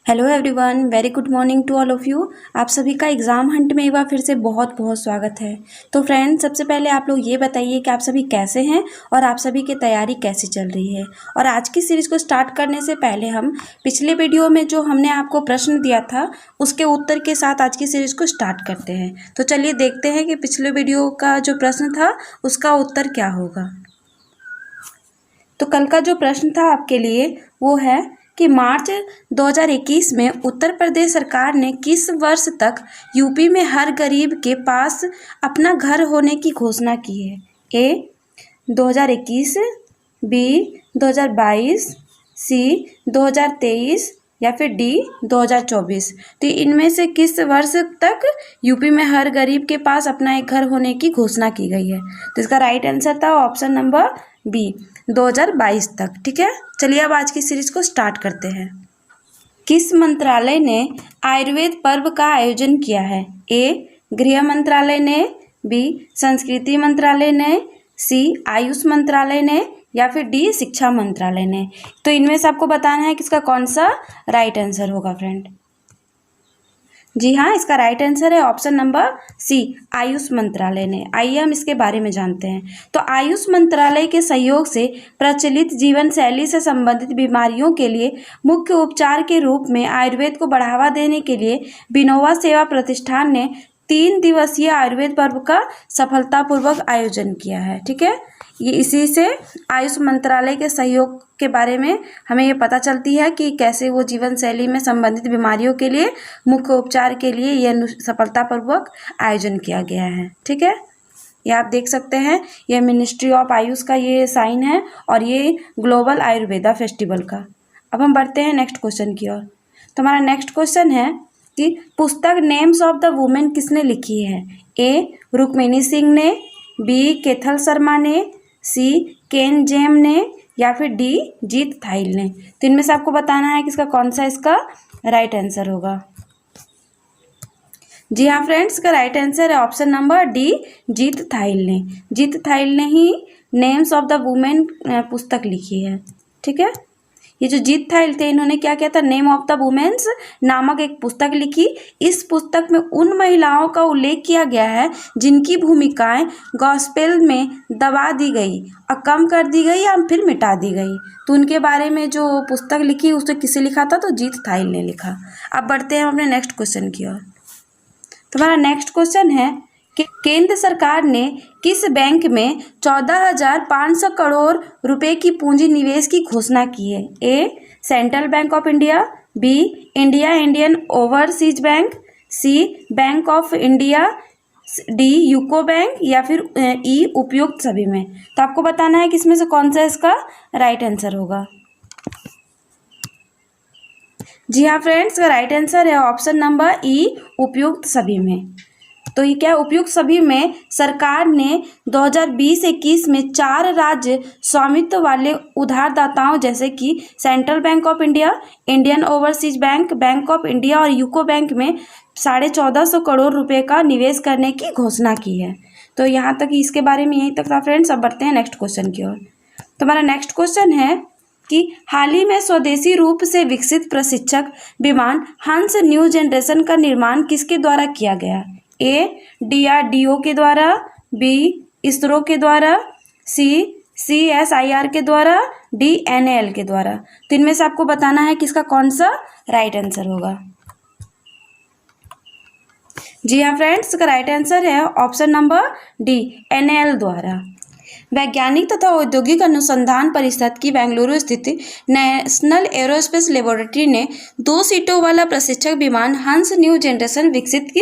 Hello everyone, very good morning to all of you. आप सभी का एग्ज़ाम हंट में एक बार फिर से बहुत बहुत स्वागत है। तो फ्रेंड्स, सबसे पहले आप लोग ये बताइए कि आप सभी कैसे हैं और आप सभी की तैयारी कैसी चल रही है। और आज की सीरीज़ को स्टार्ट करने से पहले हम पिछले वीडियो में जो हमने आपको प्रश्न दिया था उसके उत्तर के साथ आज की सीरीज़ को स्टार्ट करते हैं। तो चलिए देखते हैं कि पिछले वीडियो का जो प्रश्न था उसका उत्तर क्या होगा। तो कल का जो प्रश्न था आपके लिए वो है कि मार्च 2021 में उत्तर प्रदेश सरकार ने किस वर्ष तक यूपी में हर गरीब के पास अपना घर होने की घोषणा की है। ए 2021, बी 2022, सी 2023 या फिर डी 2024। तो इनमें से किस वर्ष तक यूपी में हर गरीब के पास अपना एक घर होने की घोषणा की गई है। तो इसका राइट आंसर था ऑप्शन नंबर बी 2022 तक। ठीक है, चलिए अब आज की सीरीज को स्टार्ट करते हैं। किस मंत्रालय ने आयुर्वेद पर्व का आयोजन किया है। ए गृह मंत्रालय ने, बी संस्कृति मंत्रालय ने, सी आयुष मंत्रालय ने या फिर डी शिक्षा मंत्रालय ने। तो इनमें से आपको बताना है कि इसका कौन सा राइट आंसर होगा फ्रेंड। जी हाँ, इसका राइट आंसर है ऑप्शन नंबर सी आयुष मंत्रालय ने। आइए हम इसके बारे में जानते हैं। तो आयुष मंत्रालय के सहयोग से प्रचलित जीवन शैली से संबंधित बीमारियों के लिए मुख्य उपचार के रूप में आयुर्वेद को बढ़ावा देने के लिए विनोवा सेवा प्रतिष्ठान ने 3 दिवसीय आयुर्वेद पर्व का सफलतापूर्वक आयोजन किया है। ठीक है, ये इसी से आयुष मंत्रालय के सहयोग के बारे में हमें ये पता चलती है कि कैसे वो जीवन शैली में संबंधित बीमारियों के लिए मुख्य उपचार के लिए यह सफलतापूर्वक आयोजन किया गया है। ठीक है, ये आप देख सकते हैं, ये मिनिस्ट्री ऑफ आयुष का ये साइन है और ये ग्लोबल आयुर्वेदा फेस्टिवल का। अब हम बढ़ते हैं नेक्स्ट क्वेश्चन की ओर। तो हमारा नेक्स्ट क्वेश्चन है कि पुस्तक नेम्स ऑफ द वुमेन किसने लिखी है। ए रुक्मिणी सिंह ने, बी केथल शर्मा ने, सी केन जेम ने या फिर डी जीत थाइल ने। तो इनमें से आपको बताना है कि इसका कौन सा इसका राइट आंसर होगा। जी हाँ फ्रेंड्स, इसका राइट आंसर है ऑप्शन नंबर डी जीत थाइल ने। जीत थाइल ने ही नेम्स ऑफ द वुमेन पुस्तक लिखी है। ठीक है, ये जो जीत थाइल थे इन्होंने क्या किया था, नेम ऑफ द वुमेन्स नामक एक पुस्तक लिखी। इस पुस्तक में उन महिलाओं का उल्लेख किया गया है जिनकी भूमिकाएं गॉस्पेल में दबा दी गई और कम कर दी गई या फिर मिटा दी गई। तो उनके बारे में जो पुस्तक लिखी उसने किसे लिखा था, तो जीत थाइल ने लिखा। अब बढ़ते हैं अपने नेक्स्ट क्वेश्चन की ओर। तो हमारा नेक्स्ट क्वेश्चन है कि केंद्र सरकार ने किस बैंक में 14,500 करोड़ रुपए की पूंजी निवेश की घोषणा की है। A Central Bank of India, B India Indian Overseas Bank, C Bank of India, D UCO Bank या फिर ई उपयुक्त सभी में। तो आपको बताना है कि इसमें से कौन सा इसका राइट आंसर होगा। जी हाँ फ्रेंड्स, का राइट आंसर है ऑप्शन नंबर ई उपयुक्त सभी में। तो ये क्या, उपयुक्त सभी में सरकार ने 2020-21 में 4 राज्य स्वामित्व वाले उधारदाताओं जैसे कि central Bank of India, Indian Overseas bank, bank of India और यूको बैंक में 1450 करोड़ रुपए का निवेश करने की घोषणा की है। तो यहाँ तक इसके बारे में यहीं तक था फ्रेंड्स। अब बढ़ते हैं नेक्स्ट क्वेश्चन की ओर। तो हमारा नेक्स्ट क्वेश्चन है कि हाल ही में स्वदेशी रूप से विकसित प्रशिक्षक विमान हंस न्यू जनरेशन का निर्माण किसके द्वारा किया गया। ए DRDO के द्वारा, बी इसरो के द्वारा, सी CSIR के द्वारा, डी NAL के द्वारा। तो इनमें से आपको बताना है कि इसका कौन सा राइट आंसर होगा। जी हाँ फ्रेंड्स, इसका राइट आंसर है ऑप्शन नंबर डी NAL द्वारा। वैज्ञानिक तथा औद्योगिक अनुसंधान परिषद की बेंगलुरु स्थित नेशनल एरोस्पेस लेबोरेटरी ने 2 सीटों वाला प्रशिक्षक विमान हंस न्यू जनरेशन विकसित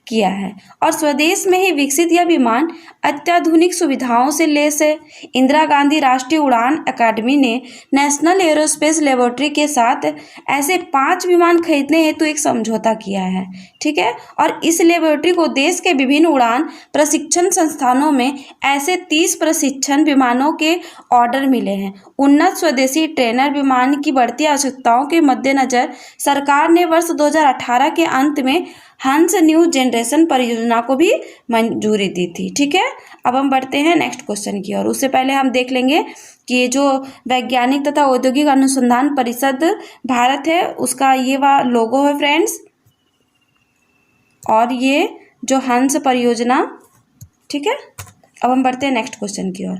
किया है और स्वदेश में ही विकसित यह विमान अत्याधुनिक सुविधाओं से लैस है। इंदिरा गांधी राष्ट्रीय उड़ान अकादमी ने नेशनल एरोस्पेस लेबोरेटरी के साथ ऐसे 5 विमान खरीदने हेतु एक समझौता किया है। ठीक है, और इस लेबोरेटरी को देश के विभिन्न उड़ान प्रशिक्षण संस्थानों में ऐसे 30 प्रशिक्षण विमानों के ऑर्डर मिले हैं। उन्नत स्वदेशी ट्रेनर विमान की बढ़ती आवश्यकताओं के मद्देनजर सरकार ने वर्ष 2018 के अंत में हंस न्यू जनरेशन परियोजना को भी मंजूरी दी थी। ठीक है, अब हम बढ़ते हैं नेक्स्ट क्वेश्चन की ओर। उससे पहले हम देख लेंगे कि ये जो वैज्ञानिक तथा औद्योगिक अनुसंधान परिषद भारत है उसका ये लोगो है फ्रेंड्स। और ये जो हंस परियोजना, ठीक है। अब हम बढ़ते हैं नेक्स्ट क्वेश्चन की ओर।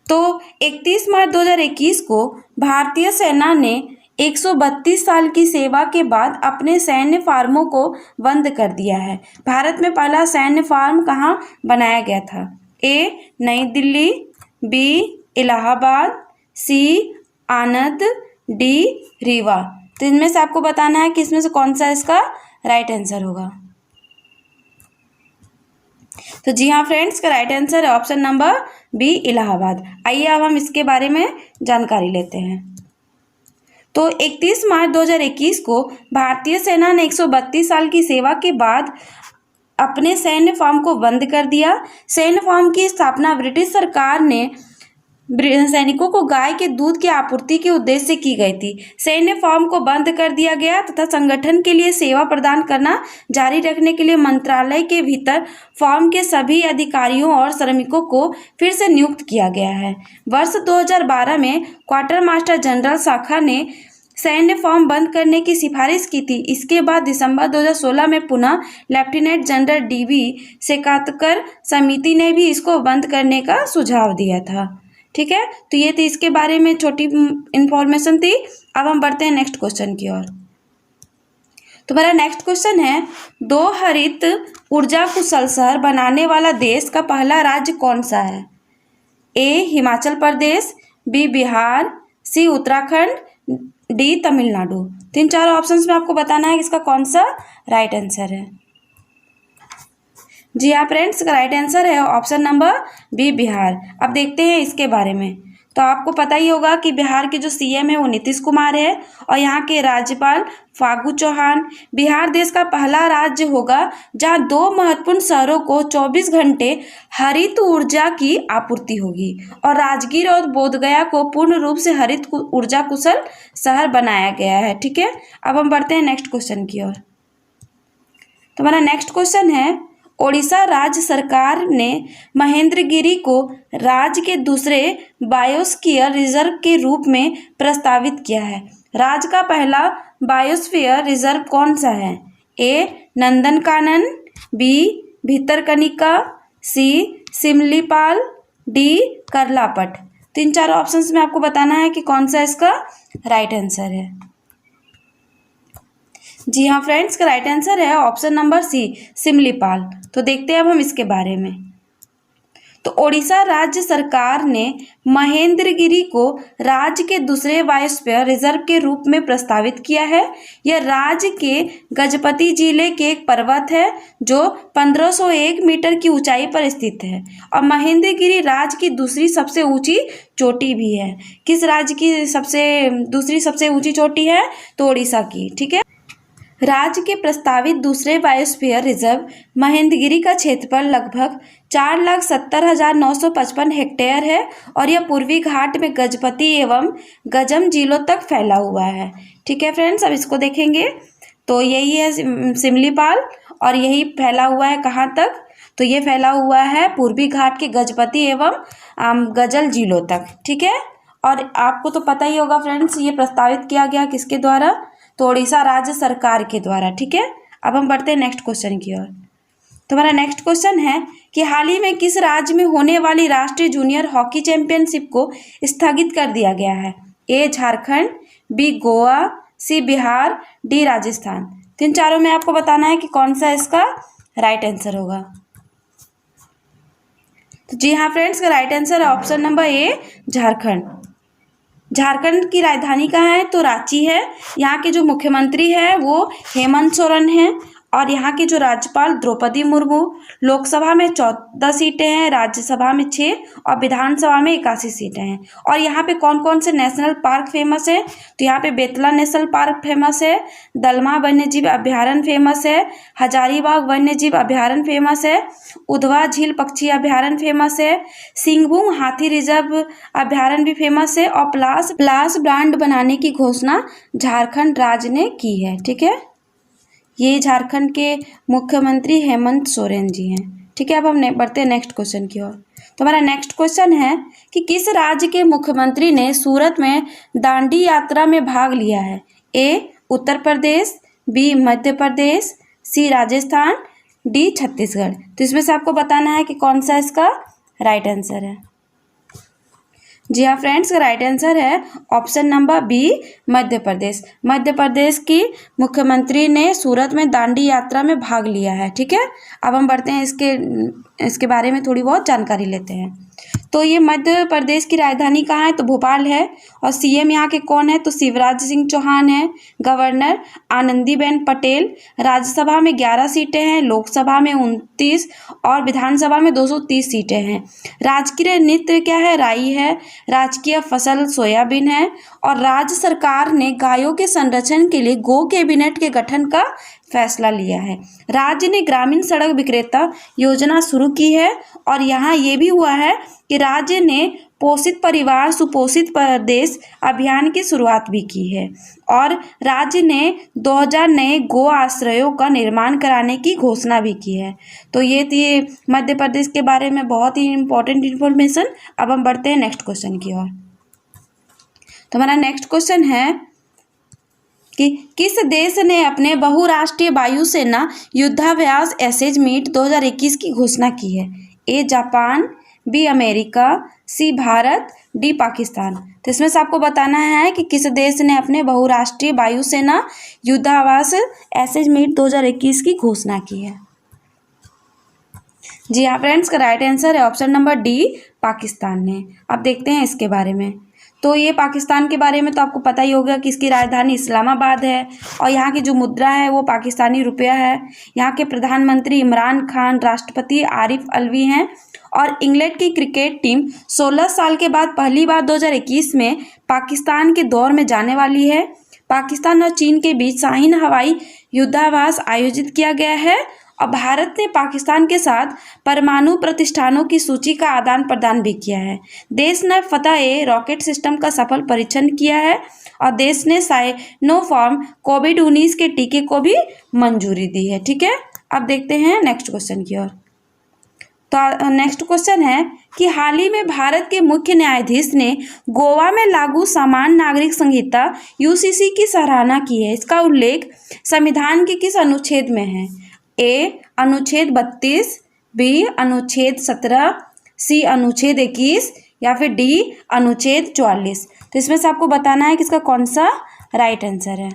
तो 31 मार्च 2021 को भारतीय सेना ने 132 साल की सेवा के बाद अपने सैन्य फार्मों को बंद कर दिया है। भारत में पहला सैन्य फार्म कहाँ बनाया गया था? ए नई दिल्ली, बी इलाहाबाद, सी आनंद, डी रीवा। तो इनमें से आपको बताना है कि इसमें से कौन सा इसका राइट आंसर होगा। तो जी हाँ फ्रेंड्स, इसका राइट आंसर है ऑप्शन नंबर बी इलाहाबाद। आइए अब हम इसके बारे में जानकारी लेते हैं। तो 31 मार्च 2021 को भारतीय सेना ने 132 साल की सेवा के बाद अपने सैन्य फार्म को बंद कर दिया। सैन्य फार्म की स्थापना ब्रिटिश सरकार ने सैनिकों को गाय के दूध की आपूर्ति के उद्देश्य से की गई थी। सैन्य फार्म को बंद कर दिया गया तथा संगठन के लिए सेवा प्रदान करना जारी रखने के लिए मंत्रालय के भीतर फार्म के सभी अधिकारियों और श्रमिकों को फिर से नियुक्त किया गया है। वर्ष 2012 में क्वार्टर मास्टर जनरल शाखा ने सैन्य फार्म बंद करने की सिफारिश की थी। इसके बाद दिसंबर 2016 में पुनः लेफ्टिनेंट जनरल डीवी शेखावतकर समिति ने भी इसको बंद करने का सुझाव दिया था। ठीक है, तो ये थी इसके बारे में छोटी इंफॉर्मेशन थी। अब हम बढ़ते हैं नेक्स्ट क्वेश्चन की ओर। तो मेरा नेक्स्ट क्वेश्चन है, 2 हरित ऊर्जा कुशल शहर बनाने वाला देश का पहला राज्य कौन सा है? ए हिमाचल प्रदेश, बी बिहार, सी उत्तराखंड, डी तमिलनाडु। 3-4 ऑप्शंस में आपको बताना है कि इसका कौन सा राइट आंसर है। जी हाँ फ्रेंड्स, इसका राइट आंसर है ऑप्शन नंबर बी बिहार। अब देखते हैं इसके बारे में। तो आपको पता ही होगा कि बिहार के जो सीएम है वो नीतीश कुमार है और यहाँ के राज्यपाल फागू चौहान। बिहार देश का पहला राज्य होगा जहाँ 2 महत्वपूर्ण शहरों को 24 घंटे हरित ऊर्जा की आपूर्ति होगी और राजगीर और बोधगया को पूर्ण रूप से हरित ऊर्जा कुशल शहर बनाया गया है। ठीक है, अब हम बढ़ते हैं नेक्स्ट क्वेश्चन की ओर। तो हमारा नेक्स्ट क्वेश्चन है, ओडिशा राज्य सरकार ने महेंद्रगिरी को राज्य के दूसरे बायोस्फीयर रिजर्व के रूप में प्रस्तावित किया है। राज्य का पहला बायोस्फीयर रिजर्व कौन सा है? ए नंदनकानन, बी भितरकनिका, सी सिमलीपाल, डी करलापट। 3-4 ऑप्शंस में आपको बताना है कि कौन सा इसका राइट आंसर है। जी हाँ फ्रेंड्स, का राइट आंसर है ऑप्शन नंबर सी सिमलीपाल। तो देखते हैं अब हम इसके बारे में। तो ओडिशा राज्य सरकार ने महेंद्रगिरी को राज्य के दूसरे बायोस्फीयर रिजर्व के रूप में प्रस्तावित किया है। यह राज्य के गजपति जिले के एक पर्वत है जो 1501 मीटर की ऊंचाई पर स्थित है और महेंद्रगिरी राज्य की दूसरी सबसे ऊंची चोटी भी है। किस राज्य की दूसरी सबसे ऊंची चोटी है? तो ओडिशा की। ठीक है, राज्य के प्रस्तावित दूसरे बायोस्फीयर रिजर्व महेंद्रगिरी का क्षेत्रफल लगभग 4,70,955 हेक्टेयर है और यह पूर्वी घाट में गजपति एवं गजम जिलों तक फैला हुआ है। ठीक है फ्रेंड्स, अब इसको देखेंगे। तो यही है सिमलीपाल और यही फैला हुआ है कहाँ तक? तो ये फैला हुआ है पूर्वी घाट के गजपति एवं गजल जिलों तक। ठीक है, और आपको तो पता ही होगा फ्रेंड्स, ये प्रस्तावित किया गया किसके द्वारा? तो ओडिशा राज्य सरकार के द्वारा। ठीक है, अब हम बढ़ते हैं नेक्स्ट क्वेश्चन की ओर। तो हमारा नेक्स्ट क्वेश्चन है कि हाल ही में किस राज्य में होने वाली राष्ट्रीय जूनियर हॉकी चैंपियनशिप को स्थगित कर दिया गया है? ए झारखंड, बी गोवा, सी बिहार, डी राजस्थान। 3-4 में आपको बताना है कि कौन सा इसका राइट आंसर होगा। तो जी हाँ फ्रेंड्स, का राइट आंसर है option number A Jharkhand. Jharkhand की राजधानी कहाँ है? तो रांची है। यहाँ के जो मुख्यमंत्री है वो हेमंत सोरेन है और यहाँ के जो राज्यपाल द्रौपदी मुर्मू। लोकसभा में 14 सीटें हैं, राज्यसभा में 6 और विधानसभा में 81 सीटें हैं। और यहाँ पे कौन कौन से नेशनल पार्क फेमस है? तो यहाँ पे बेतला नेशनल पार्क फेमस है, दलमा वन्यजीव अभ्यारण्य फेमस है, हजारीबाग वन्यजीव अभ्यारण्य फेमस है, उधवा झील पक्षी अभ्यारण्य फेमस है, सिंहभूम हाथी रिजर्व अभ्यारण्य भी फेमस है और प्लास ब्रांड बनाने की घोषणा झारखंड राज्य ने की है। ठीक है, ये झारखंड के मुख्यमंत्री हेमंत सोरेन जी हैं। ठीक है, अब हम बढ़ते हैं नेक्स्ट क्वेश्चन की ओर। तो हमारा नेक्स्ट क्वेश्चन है कि किस राज्य के मुख्यमंत्री ने सूरत में दांडी यात्रा में भाग लिया है? ए उत्तर प्रदेश, बी मध्य प्रदेश, सी राजस्थान, डी छत्तीसगढ़। तो इसमें से आपको बताना है कि कौन सा इसका राइट आंसर है। जी हाँ फ्रेंड्स, राइट आंसर है option number B Madhya Pradesh. Madhya Pradesh की मुख्यमंत्री ने सूरत में दांडी यात्रा में भाग लिया है। ठीक है, अब हम बढ़ते हैं इसके बारे में थोड़ी बहुत जानकारी लेते हैं। तो ये मध्य प्रदेश की राजधानी कहाँ है? तो भोपाल है। और सीएम यहाँ के कौन है? तो शिवराज सिंह चौहान है। गवर्नर आनंदीबेन पटेल। राज्यसभा में 11 सीटें हैं, लोकसभा में 29 और विधानसभा में 230 सीटें हैं। राजकीय नृत्य क्या है? राई है। राजकीय फसल सोयाबीन है। और राज्य सरकार ने गायों के संरक्षण के लिए गो कैबिनेट के गठन का फैसला लिया है। राज्य ने ग्रामीण सड़क विक्रेता योजना शुरू की है। और यहाँ ये भी हुआ है कि राज्य ने पोषित परिवार सुपोषित प्रदेश अभियान की शुरुआत भी की है। और राज्य ने 2000 नए गो आश्रयों का निर्माण कराने की घोषणा भी की है। तो ये थी मध्य प्रदेश के बारे में बहुत ही इम्पोर्टेंट इन्फॉर्मेशन। अब हम बढ़ते हैं नेक्स्ट क्वेश्चन की ओर। तो हमारा नेक्स्ट क्वेश्चन है कि किस देश ने अपने बहुराष्ट्रीय वायुसेना युद्धाभ्यास एसेज मीट 2021 की घोषणा की है? A Japan, B America, C Bharat, D Pakistan. तो इसमें से आपको बताना है कि किस देश ने अपने बहुराष्ट्रीय वायुसेना युद्धाभ्यास एसेज मीट 2021 की घोषणा की है। जी हाँ फ्रेंड्स, का राइट आंसर है ऑप्शन नंबर डी पाकिस्तान ने। अब देखते हैं इसके बारे में। तो ये पाकिस्तान के बारे में तो आपको पता ही होगा कि इसकी राजधानी इस्लामाबाद है। और यहाँ की जो मुद्रा है वो पाकिस्तानी रुपया है। यहाँ के प्रधानमंत्री इमरान खान, राष्ट्रपति आरिफ अलवी हैं। और इंग्लैंड की क्रिकेट टीम 16 साल के बाद पहली बार 2021 में पाकिस्तान के दौर में जाने वाली है। पाकिस्तान और चीन के बीच शाहीन हवाई युद्धाभ्यास आयोजित किया गया है। और भारत ने पाकिस्तान के साथ परमाणु प्रतिष्ठानों की सूची का आदान प्रदान भी किया है। देश ने फतह रॉकेट सिस्टम का सफल परीक्षण किया है। और देश ने साइनोफार्म कोविड-19 के टीके को भी मंजूरी दी है। ठीक है, अब देखते हैं नेक्स्ट क्वेश्चन की ओर। तो नेक्स्ट क्वेश्चन है कि हाल ही में भारत के मुख्य न्यायाधीश ने गोवा में लागू समान नागरिक संहिता यूसीसी की सराहना की है। इसका उल्लेख संविधान के किस अनुच्छेद में है? ए अनुच्छेद 32, बी अनुच्छेद 17, सी अनुच्छेद 21 या फिर डी अनुच्छेद 44। तो इसमें से आपको बताना है कि इसका कौन सा राइट आंसर है।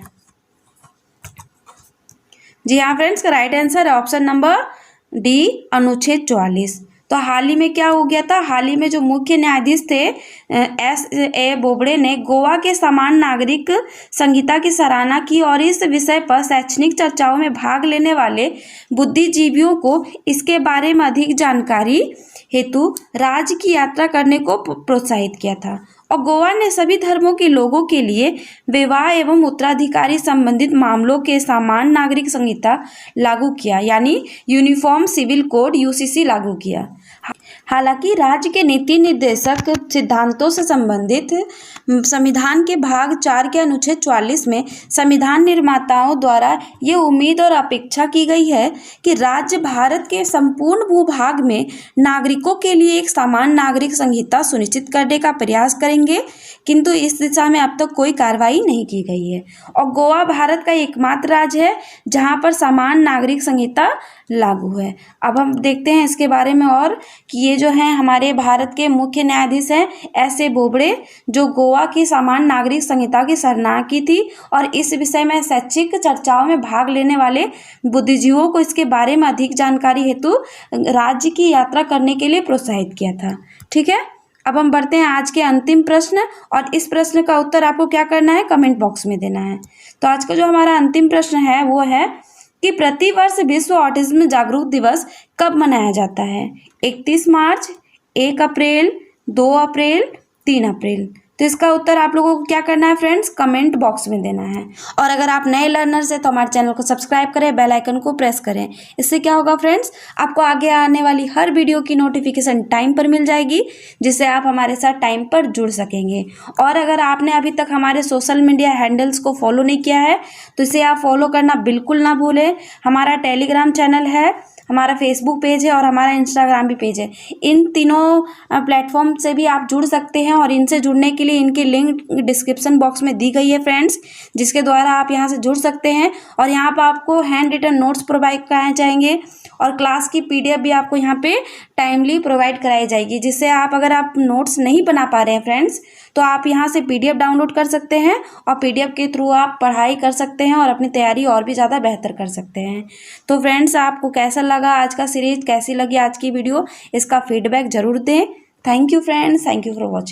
जी हाँ फ्रेंड्स, का राइट आंसर है ऑप्शन नंबर डी अनुच्छेद 44। तो हाल ही में क्या हो गया था? हाल ही में जो मुख्य न्यायाधीश थे S.A. बोबड़े ने गोवा के समान नागरिक संहिता की सराहना की और इस विषय पर शैक्षणिक चर्चाओं में भाग लेने वाले बुद्धिजीवियों को इसके बारे में अधिक जानकारी हेतु राज्य की यात्रा करने को प्रोत्साहित किया था। और गोवा ने सभी धर्मों के लोगों के लिए विवाह एवं उत्तराधिकारी संबंधित मामलों के समान नागरिक संहिता लागू किया, यानी यूनिफॉर्म सिविल कोड यूसीसी लागू किया। हालांकि राज्य के नीति निर्देशक सिद्धांतों से संबंधित संविधान के भाग 4 के अनुच्छेद 44 में संविधान निर्माताओं द्वारा ये उम्मीद और अपेक्षा की गई है कि राज्य भारत के संपूर्ण भूभाग में नागरिकों के लिए एक समान नागरिक संहिता सुनिश्चित करने का प्रयास करेंगे, किंतु इस दिशा में अब तक कोई कार्रवाई नहीं की गई है। और गोवा भारत का एकमात्र राज्य है जहां पर समान नागरिक संहिता लागू है। अब हम देखते हैं इसके बारे में और कि ये जो है हमारे भारत के मुख्य न्यायाधीश हैं S.A. बोबड़े, जो गोवा की समान नागरिक संहिता की सराहना की थी और इस विषय में शैक्षिक चर्चाओं में भाग लेने वाले बुद्धिजीवियों को इसके बारे में अधिक जानकारी हेतु राज्य की यात्रा करने के लिए प्रोत्साहित किया था। ठीक है, अब हम बढ़ते हैं आज के अंतिम प्रश्न और इस प्रश्न का उत्तर आपको क्या करना है? कमेंट बॉक्स में देना है। तो आज का जो हमारा अंतिम प्रश्न है वो है कि प्रतिवर्ष विश्व ऑटिज्म जागरूक दिवस कब मनाया जाता है? 31 मार्च, 1 अप्रैल, 2 अप्रैल, 3 अप्रैल। तो इसका उत्तर आप लोगों को क्या करना है फ्रेंड्स? कमेंट बॉक्स में देना है। और अगर आप नए लर्नर्स हैं तो हमारे चैनल को सब्सक्राइब करें, बेल आइकन को प्रेस करें। इससे क्या होगा फ्रेंड्स, आपको आगे आने वाली हर वीडियो की नोटिफिकेशन टाइम पर मिल जाएगी, जिससे आप हमारे साथ टाइम पर जुड़ सकेंगे। और अगर आपने अभी तक हमारे सोशल मीडिया हैंडल्स को फॉलो नहीं किया है तो इसे आप फॉलो करना बिल्कुल ना भूलें। हमारा टेलीग्राम चैनल है, हमारा फेसबुक पेज है और हमारा इंस्टाग्राम भी पेज है। इन तीनों प्लेटफॉर्म से भी आप जुड़ सकते हैं और इनसे जुड़ने के लिए इनकी लिंक डिस्क्रिप्शन बॉक्स में दी गई है फ्रेंड्स, जिसके द्वारा आप यहाँ से जुड़ सकते हैं। और यहाँ पर आपको हैंड रिटन नोट्स प्रोवाइड कराए जाएंगे और क्लास की PDF भी आपको यहाँ पे टाइमली प्रोवाइड कराई जाएगी, जिससे आप अगर आप नोट्स नहीं बना पा रहे हैं फ्रेंड्स, तो आप यहाँ से PDF डाउनलोड कर सकते हैं और PDF के थ्रू आप पढ़ाई कर सकते हैं और अपनी तैयारी और भी ज़्यादा बेहतर कर सकते हैं। तो फ्रेंड्स, आपको कैसा लगा आज का सीरीज, कैसी लगी आज की वीडियो, इसका फीडबैक ज़रूर दें। Thank you friends, thank you for watching.